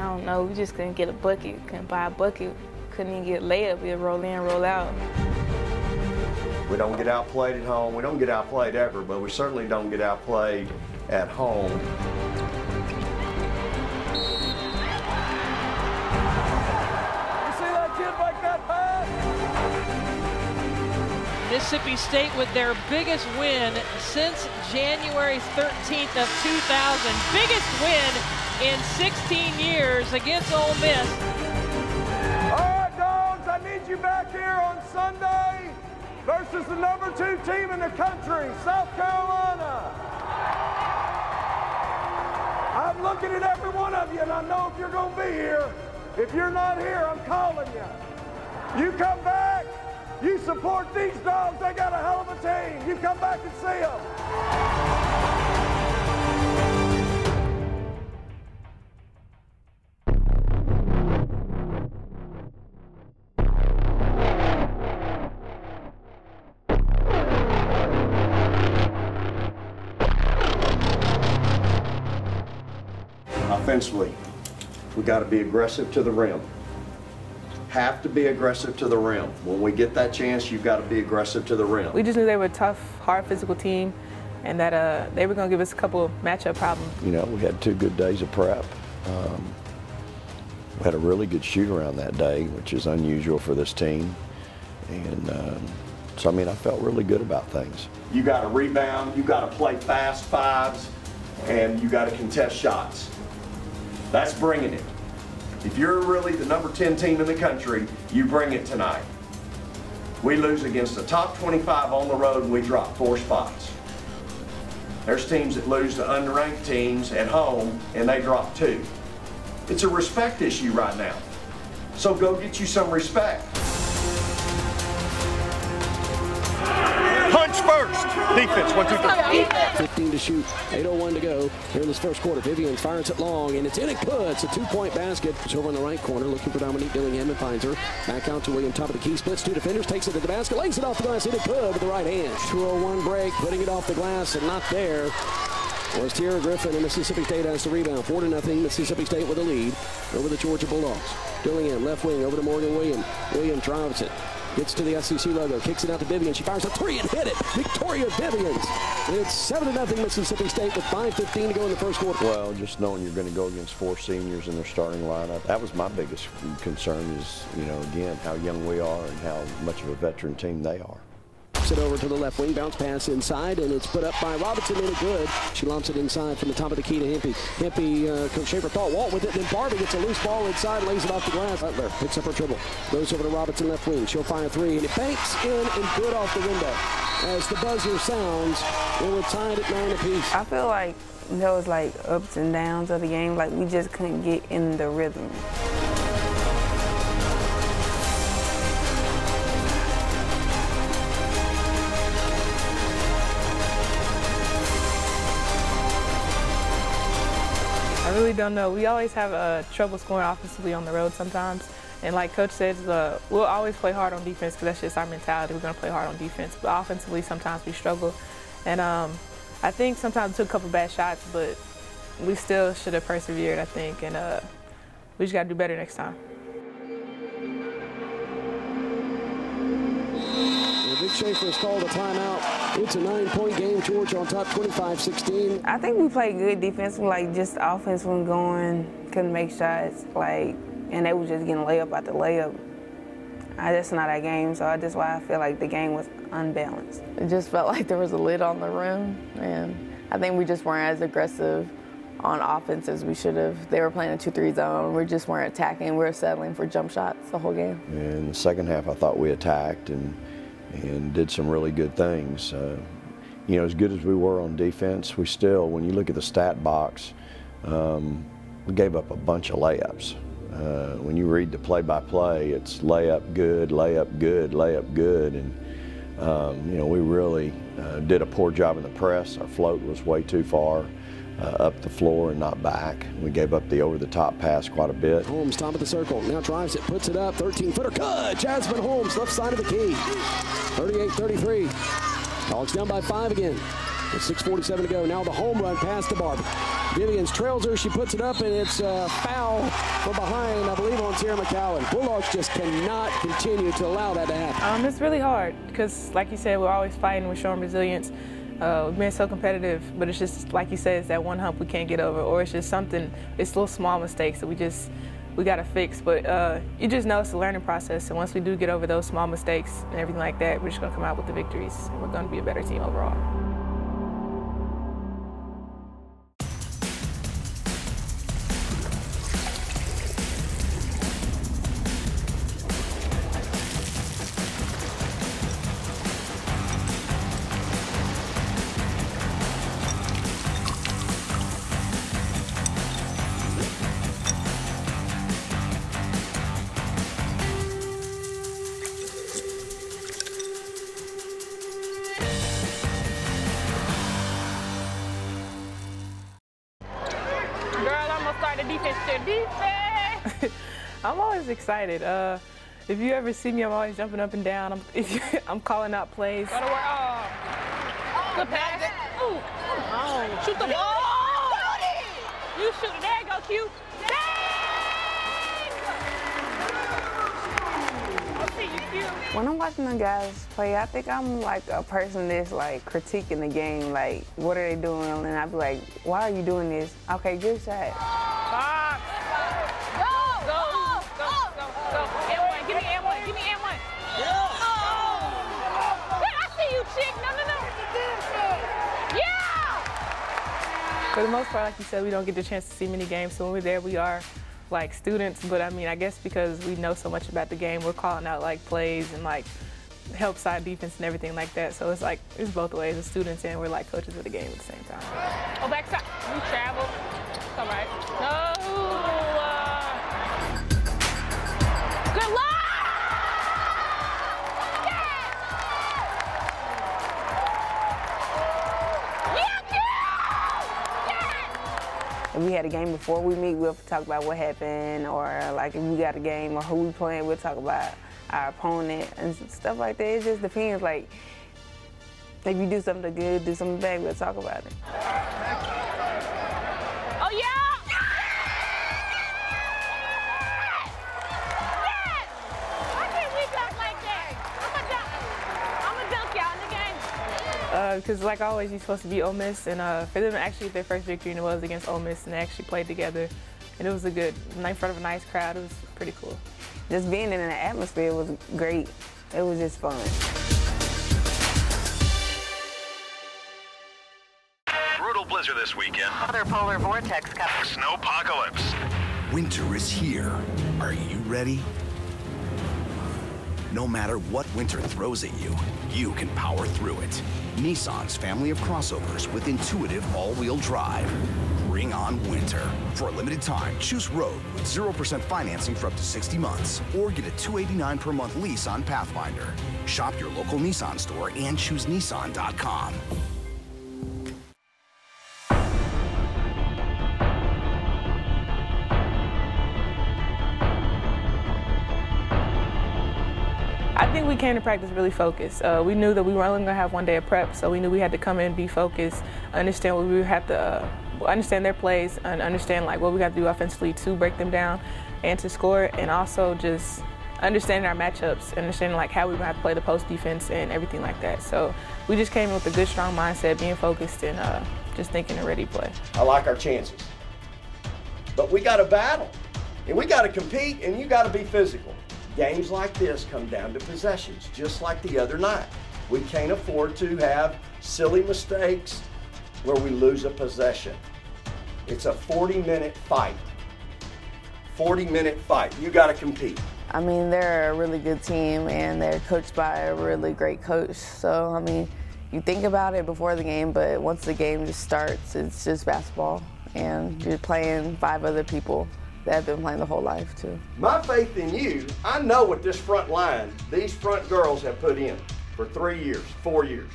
don't know. We just couldn't get a bucket. Couldn't buy a bucket. Couldn't even get a layup. We'd roll in, roll out. We don't get outplayed at home. We don't get outplayed ever, but we certainly don't get outplayed at home. You see that kid make that pass? Mississippi State with their biggest win since January 13th of 2000. Biggest win in 16 years against Ole Miss. All right, dogs, I need you back here on Sunday versus the #2 team in the country, South Carolina. I'm looking at every one of you, and I know if you're going to be here. If you're not here, I'm calling you. You come back. You support these dogs. They got a hell of a team. You come back and see them. Offensively, we got to be aggressive to the rim. Have to be aggressive to the rim. When we get that chance, you've got to be aggressive to the rim. We just knew they were a tough, hard physical team, and that they were going to give us a couple matchup problems. You know, we had 2 good days of prep. We had a really good shoot around that day, which is unusual for this team. And so, I mean, I felt really good about things. You got to rebound, you got to play fast fives, and you got to contest shots. That's bringing it. If you're really the #10 team in the country, you bring it tonight. We lose against the top 25 on the road and we drop 4 spots. There's teams that lose to unranked teams at home and they drop 2. It's a respect issue right now. So go get you some respect. Punch first. Defense, 1, 2, 3. 15 to shoot, 8:01 to go here in this first quarter. Vivian fires it long, and it's in and good. It's a 2-point basket. It's over in the right corner, looking for Dominique Dillingham and finds her. Back out to William, top of the key, splits 2 defenders, takes it to the basket, lays it off the glass, in and good with the right hand. 2:01 break, putting it off the glass, and not there was Tierra Griffin, and Mississippi State has the rebound. 4-0, Mississippi State with a lead over the Georgia Bulldogs. Dillingham, left wing, over to Morgan Williams. Williams drives it. Gets to the SEC logo, kicks it out to Vivian. She fires a 3 and hit it. Victoria Vivians. It's 7-0 Mississippi State with 5:15 to go in the first quarter. Well, just knowing you're going to go against 4 seniors in their starting lineup, that was my biggest concern is, you know, again, how young we are and how much of a veteran team they are. It over to the left wing, bounce pass inside, and it's put up by Robinson, and it good. She lobs it inside from the top of the key to Hempy. Hempy, Coach Schaefer thought Walt with it, then Barbie gets a loose ball inside, lays it off the glass. Butler picks up her dribble, goes over to Robinson left wing. She'll fire 3, and it banks in and good off the window. As the buzzer sounds, they were tied at 9 apiece. I feel like there was like ups and downs of the game. Like we just couldn't get in the rhythm. I really don't know. We always have trouble scoring offensively on the road sometimes. And like Coach says, we'll always play hard on defense because that's just our mentality. We're going to play hard on defense. But offensively, sometimes we struggle. And I think sometimes we took a couple bad shots, but we still should have persevered, I think. And we just got to do better next time. Vic Schaefer has called a timeout. It's a 9-point game. Georgia on top, 25-16. I think we played good defense. Like just offense wasn't going, couldn't make shots, and they were just getting layup after layup. That's not our game, so that's why I feel like the game was unbalanced. It just felt like there was a lid on the rim, and I think we just weren't as aggressive on offense as we should have. They were playing a 2-3 zone. We just weren't attacking. We were settling for jump shots the whole game. In the second half, I thought we attacked and did some really good things. You know, as good as we were on defense, we still, when you look at the stat box, we gave up a bunch of layups. When you read the play-by-play, it's layup good, layup good, layup good, and you know, we really did a poor job in the press. Our float was way too far up the floor and not back. We gave up the over-the-top pass quite a bit. Holmes, top of the circle, now drives it, puts it up, 13-footer, good! Jasmine Holmes, left side of the key, 38-33. Dogs down by 5 again. With 6:47 to go. Now the home run past the Barbie. Vivians trails her. She puts it up, and it's a foul from behind, I believe, on Tierra McCowan. Bulldogs just cannot continue to allow that to happen. It's really hard because, like you said, we're always fighting. We're showing resilience. We've been so competitive, but it's just, like you said, it's that one hump we can't get over, or it's just something, it's little small mistakes that we got to fix. But you just know it's a learning process, and once we do get over those small mistakes and everything like that, we're just going to come out with the victories, and we're going to be a better team overall. I'm always excited. If you ever see me, I'm always jumping up and down. I'm calling out plays. Gotta work. Oh. Good pass. Ooh. Oh. Shoot the ball. You shoot it. There you go, Q. I'll see you, Q. When I'm watching the guys play, I think I'm like a person that's like critiquing the game, like what are they doing? And I'd be like, why are you doing this? Okay, good shot. Box. Go. M1. Give me M1. Give me M1. Oh. I see you, chick. No. Yeah. For the most part, like you said, we don't get the chance to see many games. So when we're there, we are like students. But I mean, I guess because we know so much about the game, we're calling out like plays and like help side defense and everything like that. So it's like, it's both ways, as students and we're like coaches of the game at the same time. Oh, backside. We travel. It's all right. No. Good luck! If we had a game before we meet, we'll talk about what happened, or like if we got a game or who we playing, we'll talk about our opponent and stuff like that. It just depends. Like, if you do something good, do something bad, we'll talk about it. Oh, yeah! Because like always, you're supposed to beat Ole Miss, and for them actually their first victory, and it was against Ole Miss, and they actually played together, and it was in front of a nice crowd. It was pretty cool. Just being in the atmosphere was great. It was just fun. Brutal blizzard this weekend. Other polar vortex coming. Snowpocalypse. Winter is here. Are you ready? No matter what winter throws at you, you can power through it. Nissan's family of crossovers with intuitive all-wheel drive. Bring on winter. For a limited time, choose Road with 0% financing for up to 60 months, or get a $289 per month lease on Pathfinder. Shop your local Nissan store and choose Nissan.com. I think we came to practice really focused. We knew that we were only going to have one day of prep, so we knew we had to come in, be focused, understand what we have to, understand their plays, and understand like what we have to do offensively to break them down and to score, and also just understanding our matchups, understanding like how we have to play the post defense and everything like that. So we just came in with a good, strong mindset, being focused and just thinking a ready play. I like our chances, but we got to battle, and we got to compete, and you got to be physical. Games like this come down to possessions, just like the other night. We can't afford to have silly mistakes where we lose a possession. It's a 40-minute fight. 40-minute fight. You got to compete. I mean, they're a really good team, and they're coached by a really great coach. So, I mean, you think about it before the game, but once the game just starts, it's just basketball, and you're playing 5 other people that have been playing the whole life too. My faith in you, I know what this front line, these front girls have put in for 3 years, 4 years.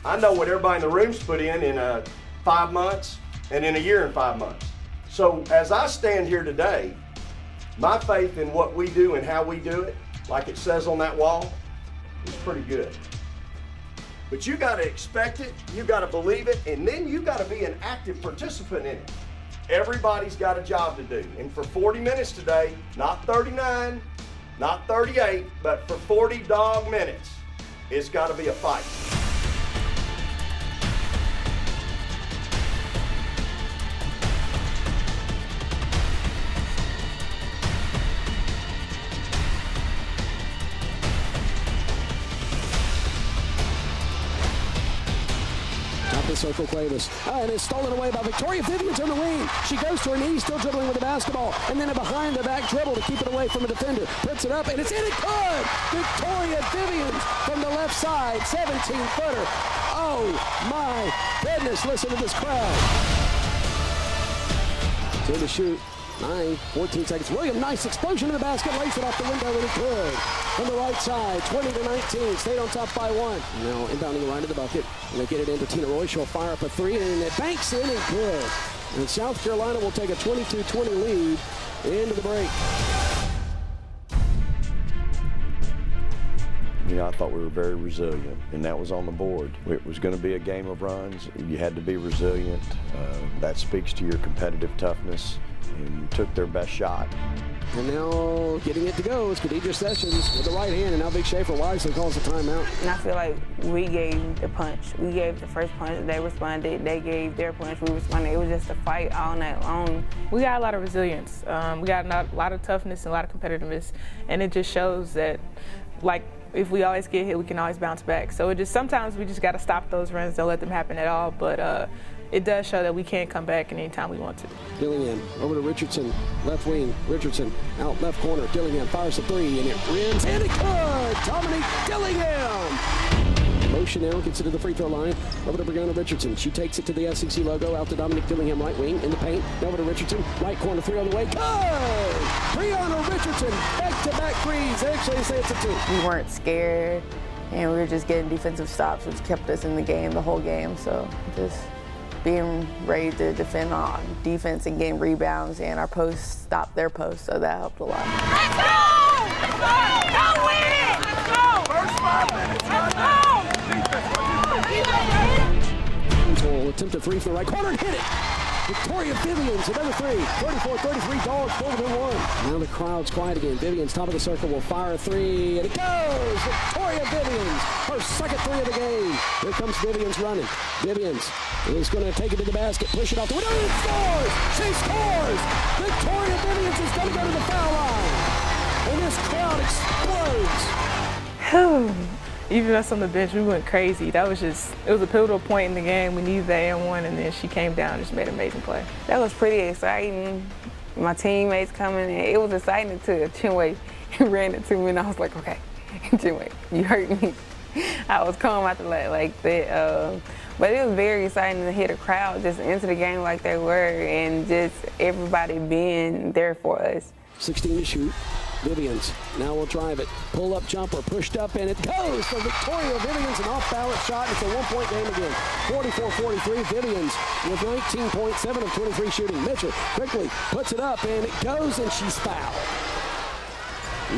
I know what everybody in the room's put in 5 months and in a year and 5 months. So as I stand here today, my faith in what we do and how we do it, like it says on that wall, is pretty good. But you got to expect it, you got to believe it, and then you got to be an active participant in it. Everybody's got a job to do. And for 40 minutes today, not 39, not 38, but for 40 dog minutes, it's got to be a fight. The circle Cuevas. And it's stolen away by Victoria Vivians on the wing. She goes to her knees, still dribbling with the basketball. And then a behind the back dribble to keep it away from a defender. Puts it up and it's in it good. Victoria Vivians from the left side, 17-footer. Oh my goodness, listen to this crowd. 10 to shoot. 14 seconds. William, nice explosion in the basket. Lays it off the window and it good. From the right side, 20 to 19. Stayed on top by 1. Now inbounding right to the bucket. And they get it into Tina Roy. She'll fire up a 3 and it banks in and good. And South Carolina will take a 22-20 lead into the break. You know, I thought we were very resilient, and that was on the board. It was going to be a game of runs. You had to be resilient. That speaks to your competitive toughness, and took their best shot. And now getting it to go is Khadijah Sessions with the right hand, and now Vic Schaefer wisely calls a timeout. And I feel like we gave the punch. We gave the first punch, they responded. They gave their punch, we responded. It was just a fight all night long. We got a lot of resilience. We got a lot of toughness and a lot of competitiveness, and it just shows that, like, if we always get hit, we can always bounce back. So sometimes we just got to stop those runs, don't let them happen at all. But it does show that we can come back anytime we want to. Dillingham over to Richardson, left wing. Richardson out left corner. Dillingham fires a 3 and it rims and it good. Dominique Dillingham. Motion now gets it to the free throw line. Over to Brianna Richardson. She takes it to the SEC logo. Out to Dominique Dillingham, right wing in the paint. Over to Richardson, right corner 3 on the way. Good. Brianna Richardson, back-to-back threes. Actually, they say it's a 2. We weren't scared, and we were just getting defensive stops, which kept us in the game the whole game. So just being ready to defend on defense and getting rebounds, and our posts stopped their posts, so that helped a lot. Let's go! Let's go! Go win it! Let's go! First 5 minutes. Let's go! Will attempt a 3 from the right corner and hit it. Victoria Vivians, another 3. 34-33 Dogs, forward and 1. Now the crowd's quiet again. Vivians, top of the circle, will fire a 3, and it goes! Victoria Vivians, her second 3 of the game. Here comes Vivians running. Vivians is going to take it to the basket, push it off the window, and it scores! She scores! Victoria Vivians is going to go to the foul line. And this crowd explodes. Even us on the bench, we went crazy. It was a pivotal point in the game. We needed that and1, and then she came down and just made an amazing play. That was pretty exciting. My teammates coming in, it was exciting until Chinwei ran into me, and I was like, okay, Chinwei, you hurt me. I was calm after like that. But it was very exciting to hear the crowd just enter the game like they were, and just everybody being there for us. 16 to shoot. Vivians now will drive it. Pull up jumper, pushed up, and it goes for Victoria Vivians, an off-balance shot. It's a 1-point game again. 44-43. Vivians with 19.7 of 23 shooting. Mitchell quickly puts it up, and it goes, and she's fouled.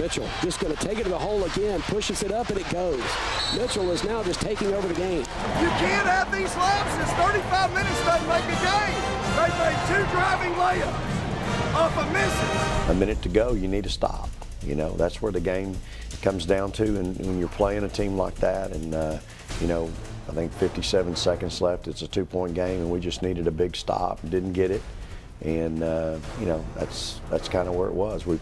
Mitchell just going to take it to the hole again, pushes it up, and it goes. Mitchell is now just taking over the game. You can't have these lapses. 35 minutes doesn't make a game. They made 2 driving layups off of misses. A minute to go, you need to stop. You know, that's where the game comes down to, and when you're playing a team like that, and you know, I think 57 seconds left, it's a 2-point game, and we just needed a big stop, didn't get it, and you know, that's kind of where it was. We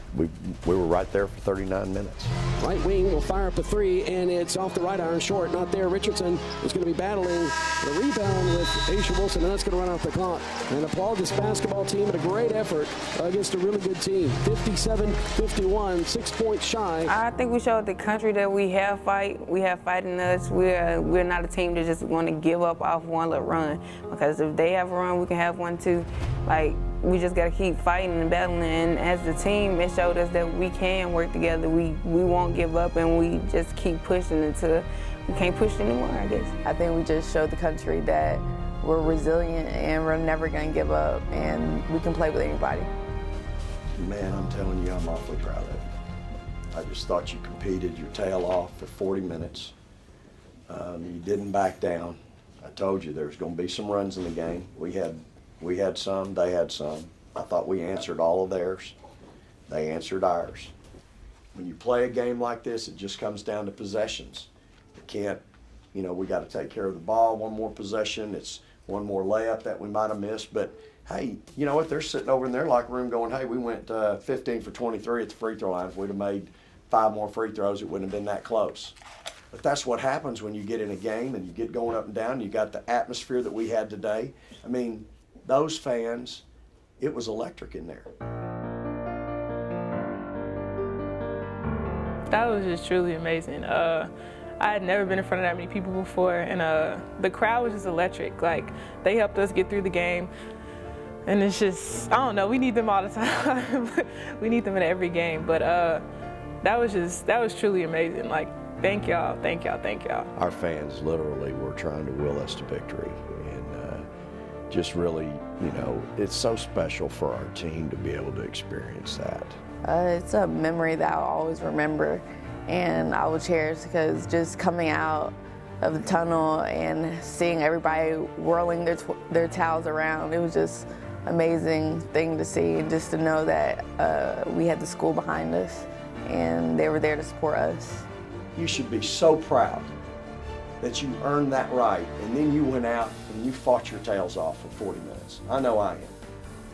were right there for 39 minutes. Right wing will fire up a 3, and it's off the right iron, short, not there. Richardson is going to be battling the rebound with Aisha Wilson, and that's going to run off the clock. And applaud this basketball team at a great effort against a really good team. 57-51, 6 points shy. I think we showed the country that we have fight. We have fight in us. We're not a team that just want to give up off one little run. Because if they have a run, we can have one too. Like, we just got to keep fighting and battling, and as a team, it showed us that we can work together. We won't give up, and we just keep pushing until we can't push anymore, I guess. I think we just showed the country that we're resilient and we're never going to give up, and we can play with anybody. Man, I'm telling you, I'm awfully proud of you. I just thought you competed your tail off for 40 minutes. You didn't back down. I told you there was going to be some runs in the game. We had some, they had some. I thought we answered all of theirs. They answered ours. When you play a game like this, it just comes down to possessions. It can't, you know, we got to take care of the ball, one more possession. It's one more layup that we might have missed. But, hey, you know what? They're sitting over in their locker room going, hey, we went 15 for 23 at the free throw line. If we'd have made 5 more free throws, it wouldn't have been that close. But that's what happens when you get in a game and you get going up and down. You got the atmosphere that we had today. I mean, those fans, it was electric in there. That was just truly amazing. I had never been in front of that many people before, and the crowd was just electric. Like, they helped us get through the game, and it's just, I don't know, we need them all the time. We need them in every game, but that was truly amazing. Like, thank y'all, thank y'all, thank y'all. Our fans literally were trying to will us to victory, and just really, you know, it's so special for our team to be able to experience that. It's a memory that I'll always remember and I will cherish, because just coming out of the tunnel and seeing everybody whirling their towels around, it was just an amazing thing to see, and just to know that we had the school behind us and they were there to support us. You should be so proud that you earned that right, and then you went out and you fought your tails off for 40 minutes. I know I am.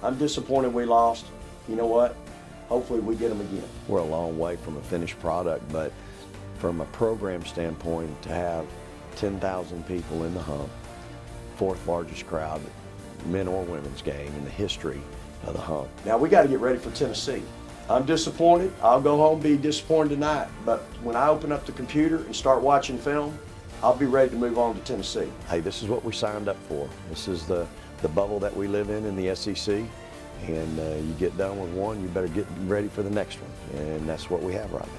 I'm disappointed we lost. You know what? Hopefully we get them again. We're a long way from a finished product, but from a program standpoint, to have 10,000 people in the hump, 4th largest crowd, men or women's game in the history of the hump. Now we got to get ready for Tennessee. I'm disappointed. I'll go home be disappointed tonight, but when I open up the computer and start watching film, I'll be ready to move on to Tennessee. Hey, this is what we signed up for. This is the bubble that we live in the SEC. And you get done with one, you better get ready for the next one. And that's what we have right now.